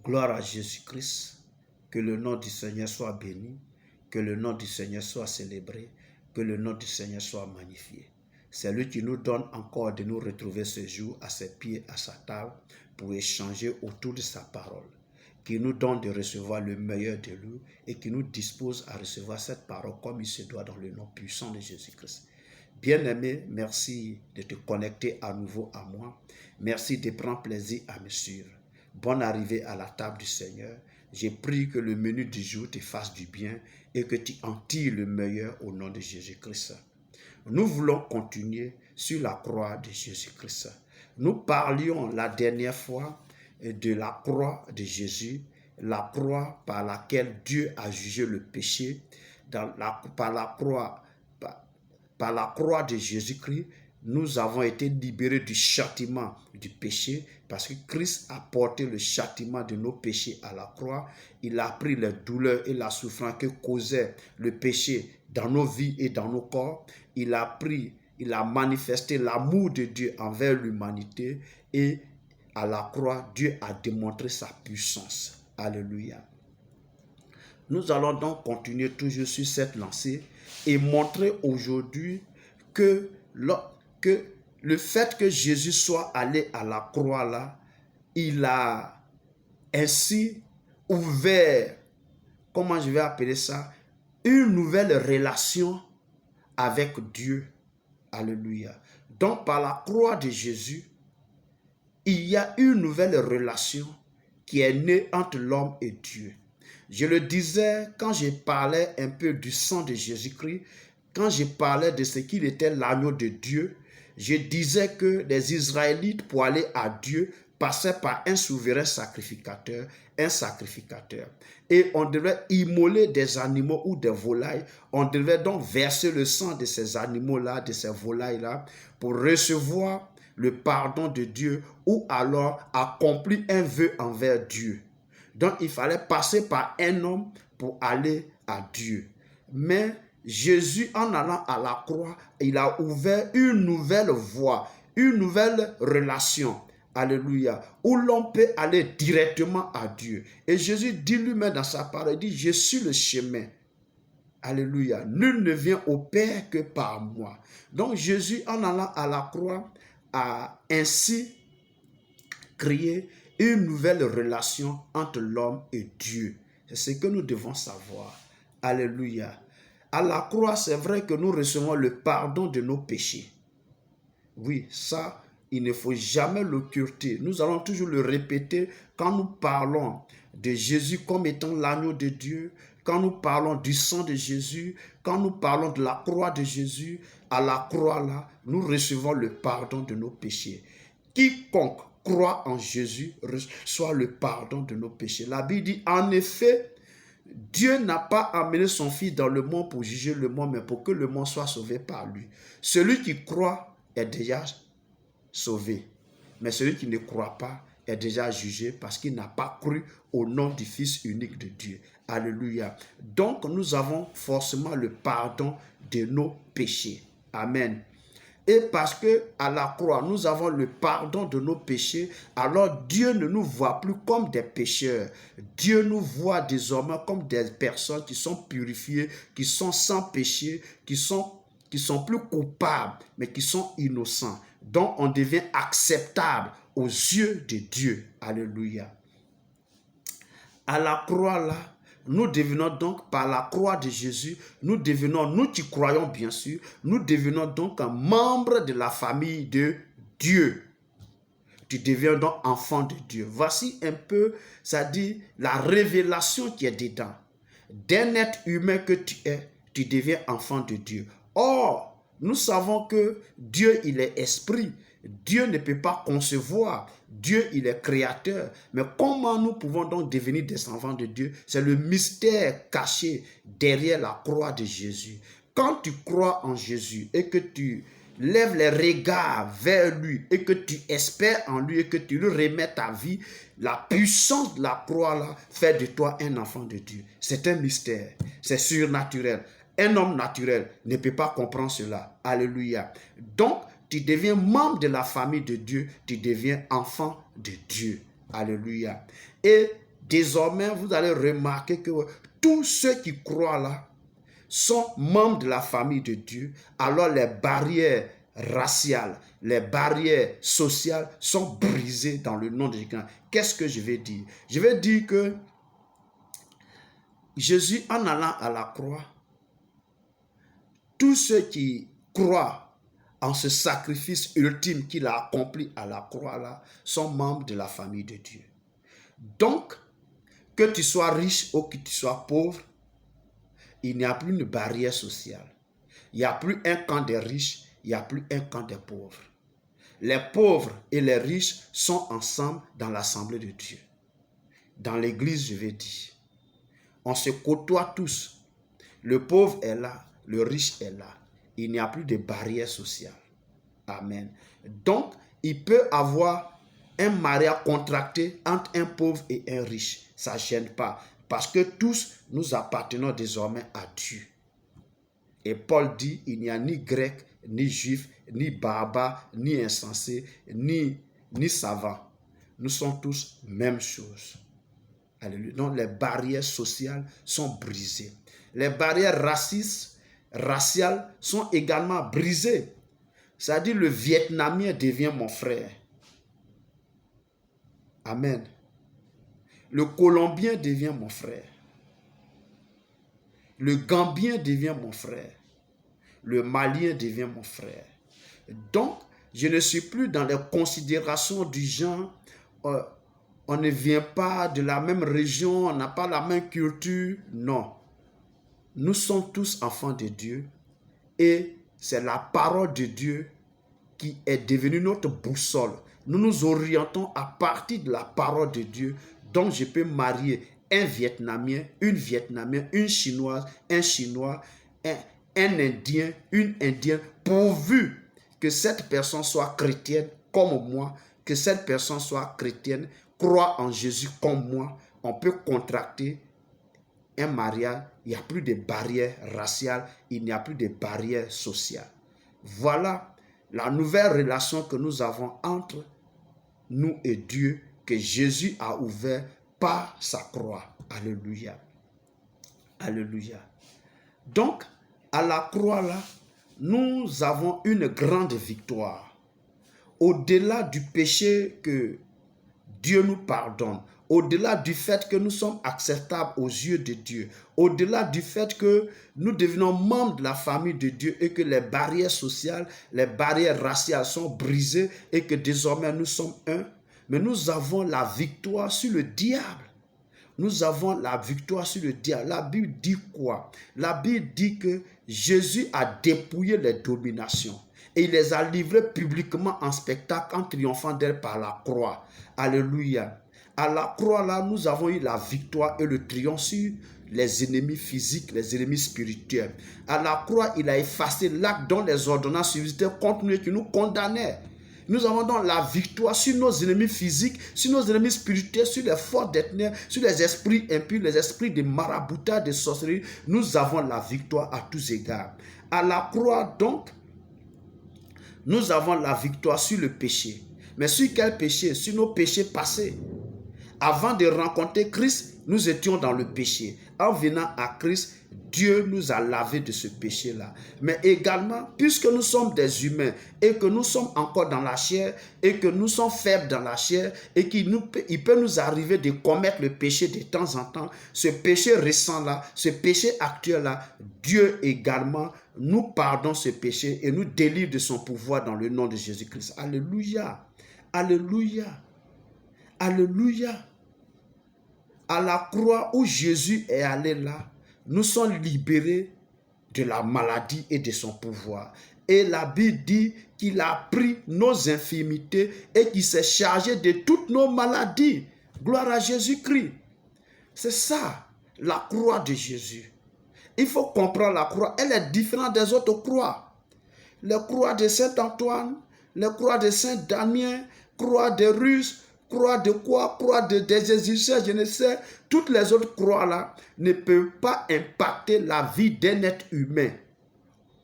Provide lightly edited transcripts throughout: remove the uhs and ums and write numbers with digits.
Gloire à Jésus-Christ. Que le nom du Seigneur soit béni. Que le nom du Seigneur soit célébré. Que le nom du Seigneur soit magnifié. C'est lui qui nous donne encore de nous retrouver ce jour à ses pieds, à sa table, pour échanger autour de sa parole. Qui nous donne de recevoir le meilleur de lui et qui nous dispose à recevoir cette parole comme il se doit dans le nom puissant de Jésus-Christ. Bien-aimé, merci de te connecter à nouveau à moi. Merci de prendre plaisir à me suivre. Bonne arrivée à la table du Seigneur. J'ai prié que le menu du jour te fasse du bien et que tu en tires le meilleur au nom de Jésus-Christ. Nous voulons continuer sur la croix de Jésus-Christ. Nous parlions la dernière fois de la croix de Jésus, la croix par laquelle Dieu a jugé le péché, par la croix de Jésus-Christ, nous avons été libérés du châtiment du péché parce que Christ a porté le châtiment de nos péchés à la croix. Il a pris les douleurs et la souffrance que causait le péché dans nos vies et dans nos corps. Il a manifesté l'amour de Dieu envers l'humanité et à la croix, Dieu a démontré sa puissance. Alléluia. Nous allons donc continuer toujours sur cette lancée et montrer aujourd'hui que le fait que Jésus soit allé à la croix là, il a ainsi ouvert, comment je vais appeler ça, une nouvelle relation avec Dieu. Alléluia. Donc par la croix de Jésus, il y a une nouvelle relation qui est née entre l'homme et Dieu. Je le disais quand je parlais un peu du sang de Jésus-Christ, quand je parlais de ce qu'il était l'agneau de Dieu, je disais que les Israélites, pour aller à Dieu, passaient par un souverain sacrificateur, Et on devait immoler des animaux ou des volailles. On devait donc verser le sang de ces animaux-là, de ces volailles-là, pour recevoir le pardon de Dieu ou alors accomplir un vœu envers Dieu. Donc il fallait passer par un homme pour aller à Dieu. Mais Jésus, en allant à la croix, il a ouvert une nouvelle voie, une nouvelle relation. Alléluia. Où l'on peut aller directement à Dieu. Et Jésus dit lui-même dans sa parole, il dit, je suis le chemin. Alléluia. Nul ne vient au Père que par moi. Donc Jésus, en allant à la croix, a ainsi créé une nouvelle relation entre l'homme et Dieu. C'est ce que nous devons savoir. Alléluia. À la croix, c'est vrai que nous recevons le pardon de nos péchés. Oui, ça, il ne faut jamais l'occulter. Nous allons toujours le répéter quand nous parlons de Jésus comme étant l'agneau de Dieu, quand nous parlons du sang de Jésus, quand nous parlons de la croix de Jésus. À la croix, là, nous recevons le pardon de nos péchés. Quiconque croit en Jésus reçoit le pardon de nos péchés. La Bible dit, en effet, Dieu n'a pas amené son Fils dans le monde pour juger le monde, mais pour que le monde soit sauvé par lui. Celui qui croit est déjà sauvé. Mais celui qui ne croit pas est déjà jugé parce qu'il n'a pas cru au nom du Fils unique de Dieu. Alléluia. Donc nous avons forcément le pardon de nos péchés. Amen. Et parce que à la croix, nous avons le pardon de nos péchés, alors Dieu ne nous voit plus comme des pécheurs. Dieu nous voit désormais comme des personnes qui sont purifiées, qui sont sans péché, qui sont plus coupables, mais qui sont innocents. Donc on devient acceptable aux yeux de Dieu. Alléluia. À la croix là, nous devenons donc, par la croix de Jésus, nous qui croyons bien sûr, nous devenons donc un membre de la famille de Dieu. Tu deviens donc enfant de Dieu. Voici un peu, ça dit, la révélation qui est dedans. D'un être humain que tu es, tu deviens enfant de Dieu. Or, nous savons que Dieu, il est esprit. Dieu ne peut pas concevoir. Dieu, il est créateur. Mais comment nous pouvons donc devenir des enfants de Dieu? C'est le mystère caché derrière la croix de Jésus. Quand tu crois en Jésus et que tu lèves les regards vers lui et que tu espères en lui et que tu lui remets ta vie, la puissance de la croix là fait de toi un enfant de Dieu. C'est un mystère. C'est surnaturel. Un homme naturel ne peut pas comprendre cela. Alléluia. Donc, tu deviens membre de la famille de Dieu, tu deviens enfant de Dieu. Alléluia. Et désormais, vous allez remarquer que tous ceux qui croient là sont membres de la famille de Dieu. Alors les barrières raciales, les barrières sociales sont brisées dans le nom de Jésus. Qu'est-ce que je vais dire? Je vais dire que Jésus, en allant à la croix, tous ceux qui croient en ce sacrifice ultime qu'il a accompli à la croix là, sont membres de la famille de Dieu. Donc, que tu sois riche ou que tu sois pauvre, il n'y a plus une barrière sociale. Il n'y a plus un camp des riches, il n'y a plus un camp des pauvres. Les pauvres et les riches sont ensemble dans l'assemblée de Dieu. Dans l'église, je vais dire, on se côtoie tous. Le pauvre est là, le riche est là. Il n'y a plus de barrière sociale. Amen. Donc, il peut avoir un mariage contracté entre un pauvre et un riche. Ça ne gêne pas. Parce que tous, nous appartenons désormais à Dieu. Et Paul dit, il n'y a ni grec, ni juif, ni barbare, ni insensé, ni savant. Nous sommes tous même chose. Alléluia. Donc les barrières sociales sont brisées. Les barrières raciales sont également brisées. C'est-à-dire le Vietnamien devient mon frère. Amen. Le Colombien devient mon frère. Le Gambien devient mon frère. Le Malien devient mon frère. Donc, je ne suis plus dans les considérations du genre, on ne vient pas de la même région, on n'a pas la même culture. Non. Nous sommes tous enfants de Dieu et c'est la parole de Dieu qui est devenue notre boussole. Nous nous orientons à partir de la parole de Dieu. Donc, je peux marier un Vietnamien, une Vietnamienne, une Chinoise, un Chinois, un Indien, une Indienne, pourvu que cette personne soit chrétienne comme moi, que cette personne soit chrétienne, croit en Jésus comme moi, on peut contracter un mariage. Il n'y a plus de barrières raciales, il n'y a plus de barrières sociales. Voilà la nouvelle relation que nous avons entre nous et Dieu, que Jésus a ouvert par sa croix. Alléluia. Alléluia. Donc, à la croix là, nous avons une grande victoire. Au-delà du péché que Dieu nous pardonne, au-delà du fait que nous sommes acceptables aux yeux de Dieu, au-delà du fait que nous devenons membres de la famille de Dieu et que les barrières sociales, les barrières raciales sont brisées et que désormais nous sommes un, mais nous avons la victoire sur le diable. Nous avons la victoire sur le diable. La Bible dit quoi? La Bible dit que Jésus a dépouillé les dominations et il les a livrées publiquement en spectacle en triomphant d'elles par la croix. Alléluia. À la croix, là, nous avons eu la victoire et le triomphe sur les ennemis physiques, les ennemis spirituels. À la croix, il a effacé l'acte dont les ordonnances subsistaient contre nous et qui nous condamnaient. Nous avons donc la victoire sur nos ennemis physiques, sur nos ennemis spirituels, sur les forces des ténèbres, sur les esprits impurs, les esprits de maraboutage, de sorcellerie. Nous avons la victoire à tous égards. À la croix, donc, nous avons la victoire sur le péché. Mais sur quel péché? Sur nos péchés passés. Avant de rencontrer Christ, nous étions dans le péché. En venant à Christ, Dieu nous a lavés de ce péché-là. Mais également, puisque nous sommes des humains et que nous sommes encore dans la chair et que nous sommes faibles dans la chair et qu'il peut nous arriver de commettre le péché de temps en temps, ce péché récent-là, ce péché actuel-là, Dieu également nous pardonne ce péché et nous délivre de son pouvoir dans le nom de Jésus-Christ. Alléluia. Alléluia. Alléluia. À la croix où Jésus est allé là, nous sommes libérés de la maladie et de son pouvoir. Et la Bible dit qu'il a pris nos infirmités et qu'il s'est chargé de toutes nos maladies. Gloire à Jésus-Christ. C'est ça, la croix de Jésus. Il faut comprendre la croix. Elle est différente des autres croix. Les croix de Saint-Antoine, les croix de Saint-Damien, croix des Russes, croix de quoi? Croix des Égyptiens, je ne sais. Toutes les autres croix là ne peuvent pas impacter la vie d'un être humain.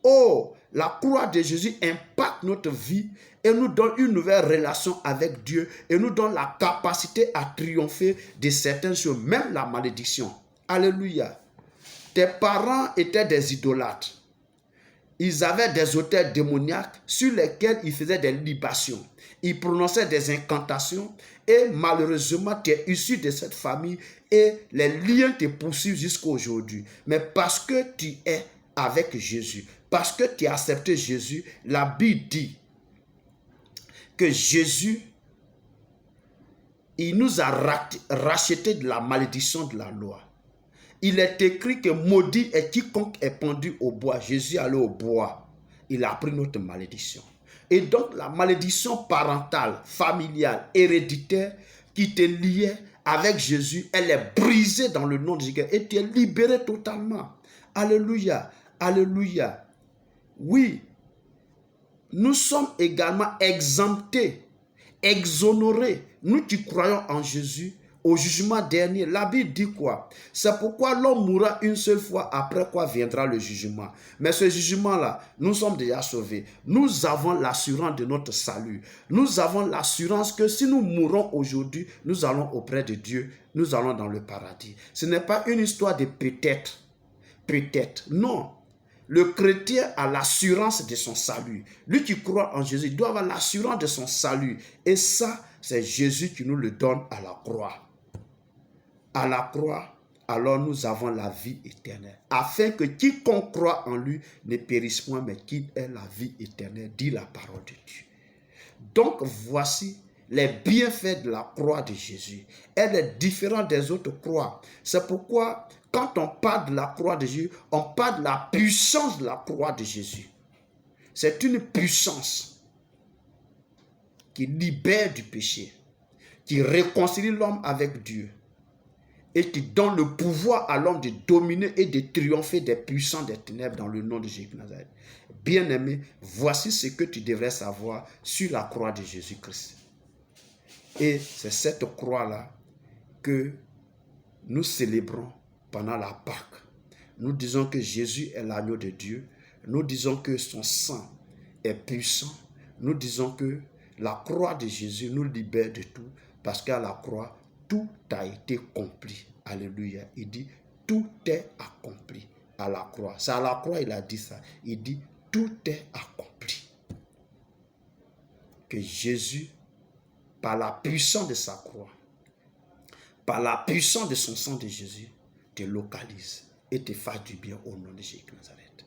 Oh, la croix de Jésus impacte notre vie et nous donne une nouvelle relation avec Dieu et nous donne la capacité à triompher de certaines choses, même la malédiction. Alléluia. Tes parents étaient des idolâtres. Ils avaient des autels démoniaques sur lesquels ils faisaient des libations. Ils prononçaient des incantations et malheureusement, tu es issu de cette famille et les liens te poursuivent jusqu'à aujourd'hui. Mais parce que tu es avec Jésus, parce que tu as accepté Jésus, la Bible dit que Jésus, il nous a racheté de la malédiction de la loi. Il est écrit que maudit est quiconque est pendu au bois. Jésus allait au bois. Il a pris notre malédiction. Et donc la malédiction parentale, familiale, héréditaire qui te liait avec Jésus, elle est brisée dans le nom de Jésus et tu es libéré totalement. Alléluia. Alléluia. Oui, nous sommes également exemptés, exonérés. Nous qui croyons en Jésus, au jugement dernier, la Bible dit quoi? C'est pourquoi l'homme mourra une seule fois, après quoi viendra le jugement. Mais ce jugement-là, nous sommes déjà sauvés. Nous avons l'assurance de notre salut. Nous avons l'assurance que si nous mourons aujourd'hui, nous allons auprès de Dieu, nous allons dans le paradis. Ce n'est pas une histoire de peut-être. Peut-être. Non. Le chrétien a l'assurance de son salut. Lui qui croit en Jésus doit avoir l'assurance de son salut. Et ça, c'est Jésus qui nous le donne à la croix. À la croix, alors nous avons la vie éternelle. Afin que quiconque croit en lui ne périsse point, mais qu'il ait la vie éternelle, dit la parole de Dieu. Donc voici les bienfaits de la croix de Jésus. Elle est différente des autres croix. C'est pourquoi quand on parle de la croix de Jésus, on parle de la puissance de la croix de Jésus. C'est une puissance qui libère du péché, qui réconcilie l'homme avec Dieu et qui donne le pouvoir à l'homme de dominer et de triompher des puissants des ténèbres dans le nom de Jésus de Nazareth. Bien-aimé, voici ce que tu devrais savoir sur la croix de Jésus-Christ. Et c'est cette croix-là que nous célébrons pendant la Pâque. Nous disons que Jésus est l'agneau de Dieu. Nous disons que son sang est puissant. Nous disons que la croix de Jésus nous libère de tout parce qu'à la croix, tout a été accompli. Alléluia. Il dit, tout est accompli à la croix. C'est à la croix il a dit ça. Il dit, tout est accompli. Que Jésus, par la puissance de sa croix, par la puissance de son sang de Jésus, te localise et te fasse du bien au nom de Jésus de Nazareth.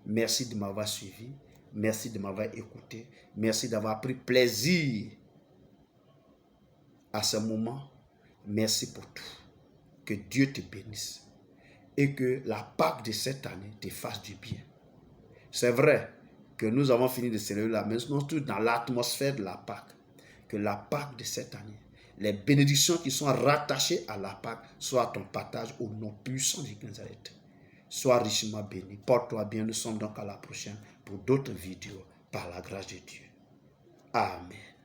Merci de m'avoir suivi. Merci de m'avoir écouté. Merci d'avoir pris plaisir à ce moment. Merci pour tout. Que Dieu te bénisse et que la Pâque de cette année te fasse du bien. C'est vrai que nous avons fini de célébrer la messe, nous sommes dans l'atmosphère de la Pâque. Que la Pâque de cette année, les bénédictions qui sont rattachées à la Pâque soient ton partage au nom puissant de Nazareth. Sois richement béni. Porte-toi bien. Nous sommes donc à la prochaine pour d'autres vidéos par la grâce de Dieu. Amen.